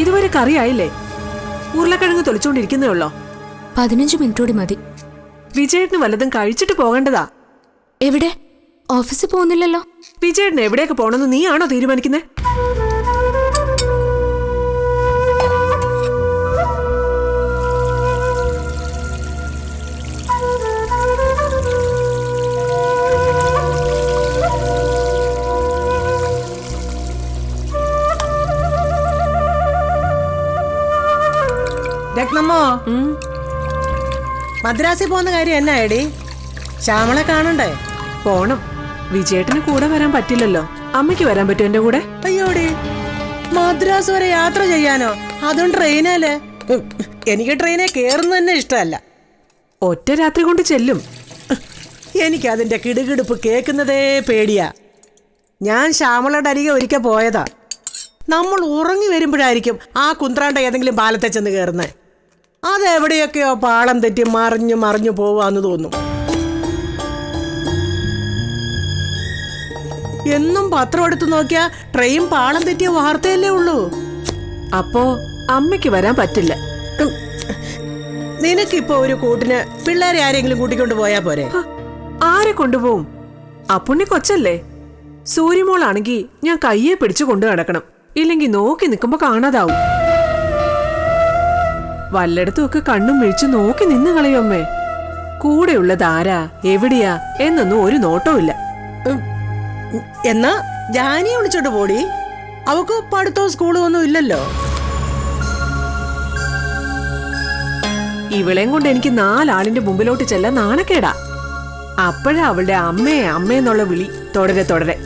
ഇതുവരെ കറിയായില്ലേ? ഉരുളക്കിഴങ്ങ് തൊലിച്ചോണ്ടിരിക്കുന്നേ ഉള്ളോ? 15 മിനിറ്റ് കൂടി മതി. വിജയേട്ടന് വല്ലതും കഴിച്ചിട്ട് പോകേണ്ടതാ. എവിടെ? ഓഫീസിൽ പോകുന്നില്ലല്ലോ. വിജയേട്ടന് എവിടെയൊക്കെ പോണെന്ന് നീയാണോ തീരുമാനിക്കുന്നത്? രത്നമ്മോ, മദ്രാസിൽ പോകുന്ന കാര്യം എന്നാ എടി? ശ്യാമളെ കാണണ്ടേ? പോണം. വിജയേട്ടന് കൂടെ വരാൻ പറ്റില്ലല്ലോ. അമ്മയ്ക്ക് വരാൻ പറ്റും എന്റെ കൂടെ? അയ്യോടി, മദ്രാസ് വരെ യാത്ര ചെയ്യാനോ? അതും ട്രെയിനല്ലേ? എനിക്ക് ട്രെയിനെ കേറുന്ന തന്നെ ഇഷ്ടമല്ല. ഒറ്റ രാത്രി കൊണ്ട് ചെല്ലും. എനിക്കതിൻ്റെ കിടുകിടുപ്പ് കേൾക്കുന്നതേ പേടിയാ. ഞാൻ ശ്യാമളയുടെ അരികെ ഒരിക്കൽ പോയതാ. നമ്മൾ ഉറങ്ങി വരുമ്പോഴായിരിക്കും ആ കുന്ത്രാണ്ട ഏതെങ്കിലും പാലത്തെ ചെന്ന് കയറുന്നത്. അതെവിടെയൊക്കെയോ പാളം തെറ്റി മറിഞ്ഞു മറിഞ്ഞു പോവാന്ന് തോന്നും. എന്നും പത്രം എടുത്തു നോക്കിയാ ട്രെയിൻ പാളം തെറ്റിയ വാർത്തയല്ലേ ഉള്ളൂ. അപ്പോ അമ്മയ്ക്ക് വരാൻ പറ്റില്ല. നിനക്കിപ്പോ ഒരു കൂട്ടിന് പിള്ളേരെ ആരെങ്കിലും കൂട്ടിക്കൊണ്ട് പോയാ പോരെ? ആരെ കൊണ്ടുപോകും? അപ്പുണ്ണി കൊച്ചല്ലേ. സൂര്യമോളാണെങ്കി ഞാൻ കയ്യെ പിടിച്ചു കൊണ്ടു നടക്കണം. ഇല്ലെങ്കി നോക്കി നിൽക്കുമ്പോ കാണാതാവും. വല്ലയിടത്തും ഒക്കെ കണ്ണും മിഴിച്ചു നോക്കി നിന്ന് കളയുമ്മേ. കൂടെയുള്ളത് ആരാ, എവിടെയാ എന്നൊന്നും ഒരു നോട്ടവും ഇല്ല. എന്നാ ജാനിയെ വിളിച്ചോട്ട് പോടി. അവക്ക് പഠിത്തവും സ്കൂളും ഒന്നും ഇല്ലല്ലോ. ഇവളെയും കൊണ്ട് എനിക്ക് 4 ആളിന്റെ മുമ്പിലോട്ട് ചെല്ലാൻ നാണക്കേടാ. അപ്പോഴാ അവളുടെ അമ്മേ അമ്മയെന്നുള്ള വിളി തുടരെ തുടരെ.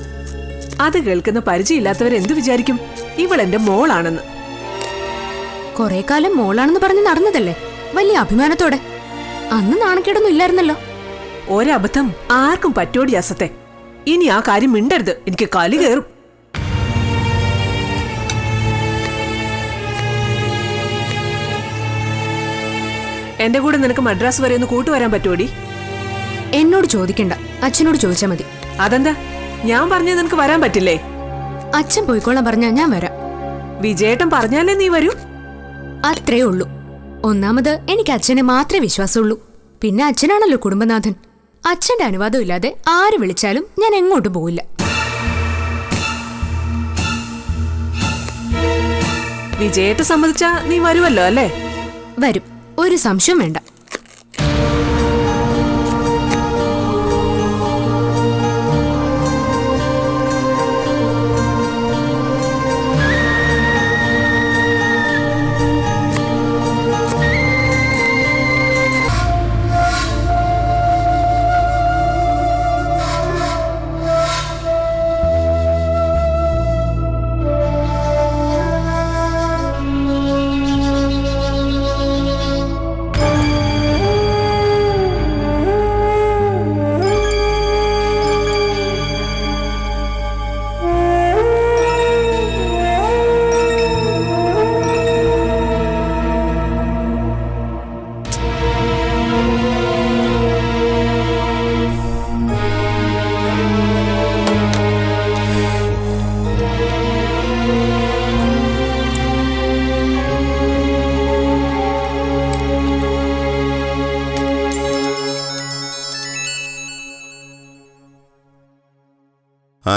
അത് കേൾക്കുന്ന പരിചയമില്ലാത്തവരെന്തു വിചാരിക്കും ഇവളെന്റെ മോളാണെന്ന്? കൊറേ കാലം മോളാണെന്ന് പറഞ്ഞ് നടന്നതല്ലേ, വലിയ അഭിമാനത്തോടെ. അന്ന് നാണക്കേടൊന്നും ഇല്ലായിരുന്നല്ലോ. ഒരബദ്ധം ആർക്കും പറ്റോടി അസത്തെ. ഇനി ആ കാര്യം മിണ്ടരുത്, എനിക്ക് കലി കയറും. എന്റെ കൂടെ നിനക്ക് മദ്രാസ് വരെ ഒന്ന് കൂട്ടുവരാൻ പറ്റുമോടി? എന്നോട് ചോദിക്കണ്ട, അച്ഛനോട് ചോദിച്ചാ മതി. അതെന്താ? ഞാൻ പറഞ്ഞത് നിനക്ക് വരാൻ പറ്റില്ലേ? അച്ഛൻ പോയിക്കോളാൻ പറഞ്ഞാ ഞാൻ വരാം. വിജയേട്ടൻ പറഞ്ഞാലേ നീ വരൂ. അത്രേ ഉള്ളൂ. ഒന്നാമത് എനിക്ക് അച്ഛനെ മാത്രമേ വിശ്വാസമുള്ളൂ. പിന്നെ അച്ഛനാണല്ലോ കുടുംബനാഥൻ. അച്ഛന്റെ അനുവാദം ഇല്ലാതെ ആര് വിളിച്ചാലും ഞാൻ എങ്ങോട്ടും പോവില്ല. വിജയേട്ടൻ സമ്മതിച്ചാ നീ വരുമല്ലോ അല്ലേ? വരും, ഒരു സംശയം വേണ്ട.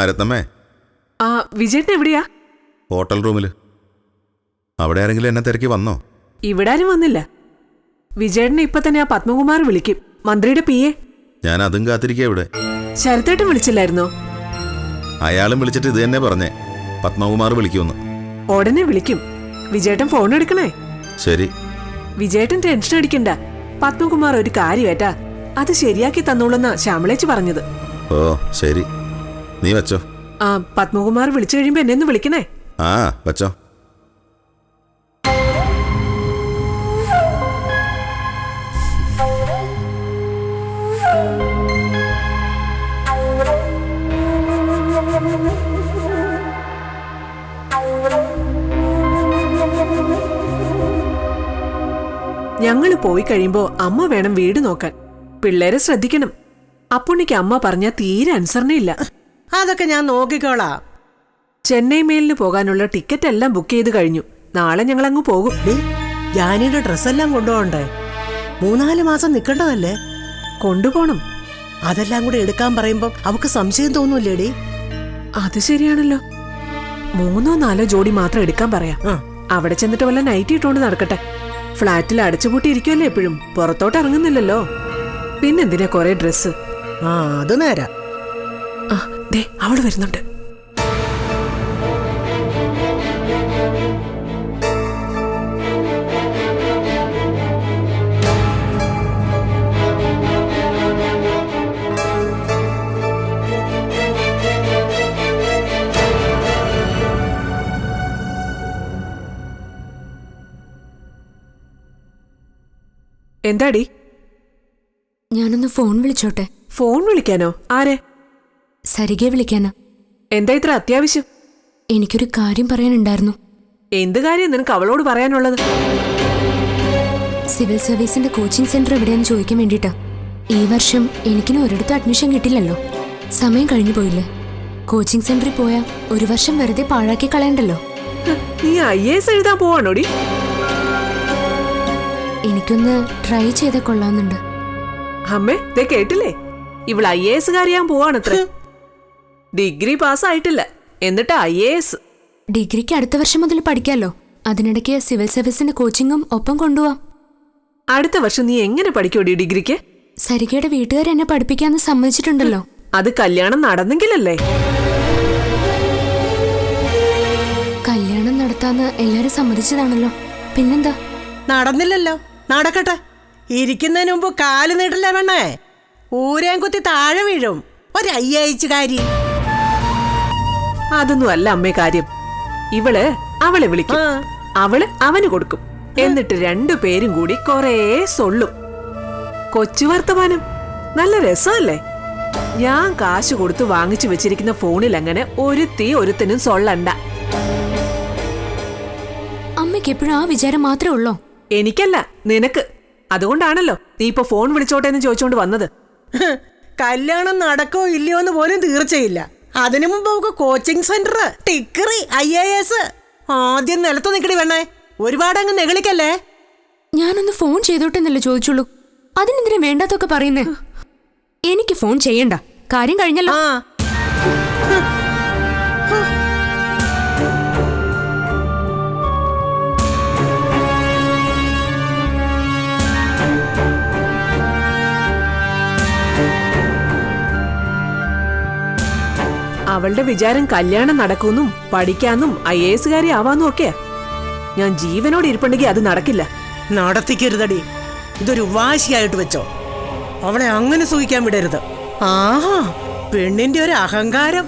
രത്നമ്മേ, വിജയേട്ടൻ എവിടെയാ? ഹോട്ടൽ റൂമില്. അവിടെ ആരെങ്കിലും എന്നെ തിരക്കി വന്നോ? ഇവിടെ ആരും വന്നില്ല. വിജയേട്ടനെ ഇപ്പൊ തന്നെ ആ പത്മകുമാർ വിളിക്കും, മന്ത്രിയുടെ PA. ഞാൻ അതും കാത്തിരിക്കുക ഇവിടെ. ശരത്തേട്ടൻ വിളിച്ചില്ലായിരുന്നോ? അയാളും വിളിച്ചിട്ട് ഇത് തന്നെ പറഞ്ഞേ, പത്മകുമാർ വിളിക്കുമെന്ന്. ഉടനെ വിളിക്കും. വിജയേട്ടൻ ഫോൺ എടുക്കണേ. ശരി. വിജയേട്ടൻ ടെൻഷൻ അടിക്കണ്ട. പത്മകുമാർ ഒരു കാര്യമായിട്ടാ അത് ശരിയാക്കി തന്നോളൂന്നാ ശ്യാമളേച്ചി പറഞ്ഞത്. ഓ ശരി, നീ വെച്ചോ. പത്മകുമാർ വിളിച്ചു കഴിയുമ്പോ എന്നെ ഒന്ന് വിളിക്കണേ. വെച്ചോ. ഞങ്ങള് പോയി കഴിയുമ്പോ അമ്മ വേണം വീട് നോക്കാൻ. പിള്ളേരെ ശ്രദ്ധിക്കണം. അപ്പുണ്ണിക്ക് അമ്മ പറഞ്ഞ തീരെ അനുസരണയില്ല. അതൊക്കെ ഞാൻ നോക്കിക്കോളാം. ചെന്നൈ മെയിലിന് പോകാനുള്ള ടിക്കറ്റ് എല്ലാം ബുക്ക് ചെയ്ത് കഴിഞ്ഞു. നാളെ ഞങ്ങൾ അങ്ങ് പോകും. ഡേ ജാനിയുടെ ഡ്രസ്സെല്ലാം കൊണ്ടുപോകണ്ടേ? 3-4 മാസം നിൽക്കേണ്ടതല്ലേ? കൊണ്ടുപോണം. അതെല്ലാം കൂടെ എടുക്കാൻ പറയുമ്പോ അവക്ക് സംശയം തോന്നൂല്ലേടി? അത് ശരിയാണല്ലോ. 3-4 ജോഡി മാത്രം എടുക്കാൻ പറയാം. അവിടെ ചെന്നിട്ട് വല്ല നൈറ്റി ഇട്ടോണ്ട് നടക്കട്ടെ. ഫ്ലാറ്റിൽ അടച്ചുപൂട്ടി ഇരിക്കുമല്ലേ എപ്പോഴും, പുറത്തോട്ട് ഇറങ്ങുന്നില്ലല്ലോ. പിന്നെന്തിനാ കൊറേ ഡ്രസ്സ്? അത് നേരാ. ദേ അവള് വരുന്നുണ്ട്. എന്താടി? ഞാനൊന്ന് ഫോൺ വിളിച്ചോട്ടെ? ഫോൺ വിളിക്കാനോ? ആരെ? സരികയെ വിളിക്കാനാ. എന്താ ഇത്ര അത്യാവശ്യം? എനിക്കൊരു കാര്യം പറയാനുണ്ടായിരുന്നു. എന്ത് കാര്യം നിനക്ക് അവളോട് പറയാനുള്ളത്? സിവിൽ സർവീസിന്റെ കോച്ചിങ് സെന്റർ എവിടെയാന്ന് ചോദിക്കാൻ വേണ്ടിട്ടാ. ഈ വർഷം എനിക്കിന് ഒരിടത്തും അഡ്മിഷൻ കിട്ടില്ലല്ലോ. സമയം കഴിഞ്ഞു പോയില്ലേ? കോച്ചിങ് സെന്ററിൽ പോയാ 1 വർഷം വെറുതെ പാഴാക്കി കളയണ്ടല്ലോ. നീ IAS എഴുതാൻ പോവാണോടി? എനിക്കൊന്ന് ട്രൈ ചെയ്ത കൊള്ളാവുന്നുണ്ട്. അമ്മേ ദേ കേട്ടില്ലേ? ഇവൾ IAS കാരിയാൻ പോവാണത്രേ. ഡിഗ്രി പാസ്സായിട്ടില്ല, എന്നിട്ട് IAS. ഡിഗ്രിക്ക് അടുത്ത വർഷം മുതൽ പഠിക്കാലോ. അതിനിടയ്ക്ക് സിവിൽ സർവീസിന്റെ കോച്ചിങ്ങും ഒപ്പം കൊണ്ടുപോവാം. അടുത്ത വർഷം നീ എങ്ങനെ പഠിക്കോടി ഡിഗ്രിക്ക്? സരികയുടെ വീട്ടുകാർ എന്നെ പഠിപ്പിക്കാന്ന് സമ്മതിച്ചിട്ടുണ്ടല്ലോ. അത് കല്യാണം നടന്നെങ്കിലല്ലേ? കല്യാണം നടത്താന്ന് എല്ലാരും സമ്മതിച്ചതാണല്ലോ, പിന്നെന്താ? നടന്നില്ലല്ലോ, നടക്കട്ടെ. ഇരിക്കുന്നതിന് മുമ്പ് കാല് നീട്ടില്ല പെണ്ണേ. ഊരേം കുത്തി താഴെ വീഴും. ഒരു IAS-കാരി. അതൊന്നും അല്ല അമ്മേ കാര്യം. ഇവള് അവളെ വിളിക്കും, അവള് അവന് കൊടുക്കും. എന്നിട്ട് 2 പേരും കൂടി കൊറേ സൊള്ളും. കൊച്ചു വർത്തമാനം നല്ല രസമല്ലേ? ഞാൻ കാശ് കൊടുത്ത് വാങ്ങിച്ചു വെച്ചിരിക്കുന്ന ഫോണിൽ അങ്ങനെ ഒരുത്തിനും സൊള്ളണ്ട. അമ്മയ്ക്ക് എപ്പോഴും ആ വിചാരം മാത്രമേ ഉള്ളോ? എനിക്കല്ല, നിനക്ക്. അതുകൊണ്ടാണല്ലോ നീ ഇപ്പൊ ഫോൺ വിളിച്ചോട്ടെ എന്ന് ചോദിച്ചോണ്ട് വന്നത്. കല്യാണം നടക്കോ ഇല്ലയോ എന്ന് പോലും തീർച്ചയില്ല. അതിനു മുമ്പ് നമുക്ക് കോച്ചിങ് സെന്റർ, ടിക്കറി, IAS. ആദ്യം നിലത്ത് നിൽക്കടി വേണേ. ഒരുപാടങ്ങ് നെകളിക്കല്ലേ. ഞാനൊന്ന് ഫോൺ ചെയ്തോട്ടെന്നല്ലേ ചോദിച്ചുള്ളൂ. അതിനെന്തിനാ വേണ്ടാത്തൊക്കെ പറയുന്നേ? എനിക്ക് ഫോൺ ചെയ്യണ്ട, കാര്യം കഴിഞ്ഞല്ലോ. അവളുടെ വിചാരം കല്യാണം നടക്കുന്നും പഠിക്കാന്നും IAS കാരി ആവാന്നും ഒക്കെയാ. ഞാൻ ജീവനോട് ഇരിപ്പുണ്ടെങ്കിൽ അത് നടക്കില്ല. നടത്തിക്കരുതടി. ഇതൊരു വാശിയായിട്ട് വെച്ചോ. അവളെ അങ്ങനെ സൂഹിക്കാൻ വിടരുത്. ആഹാ, പെണ്ണിന്റെ ഒരു അഹങ്കാരം.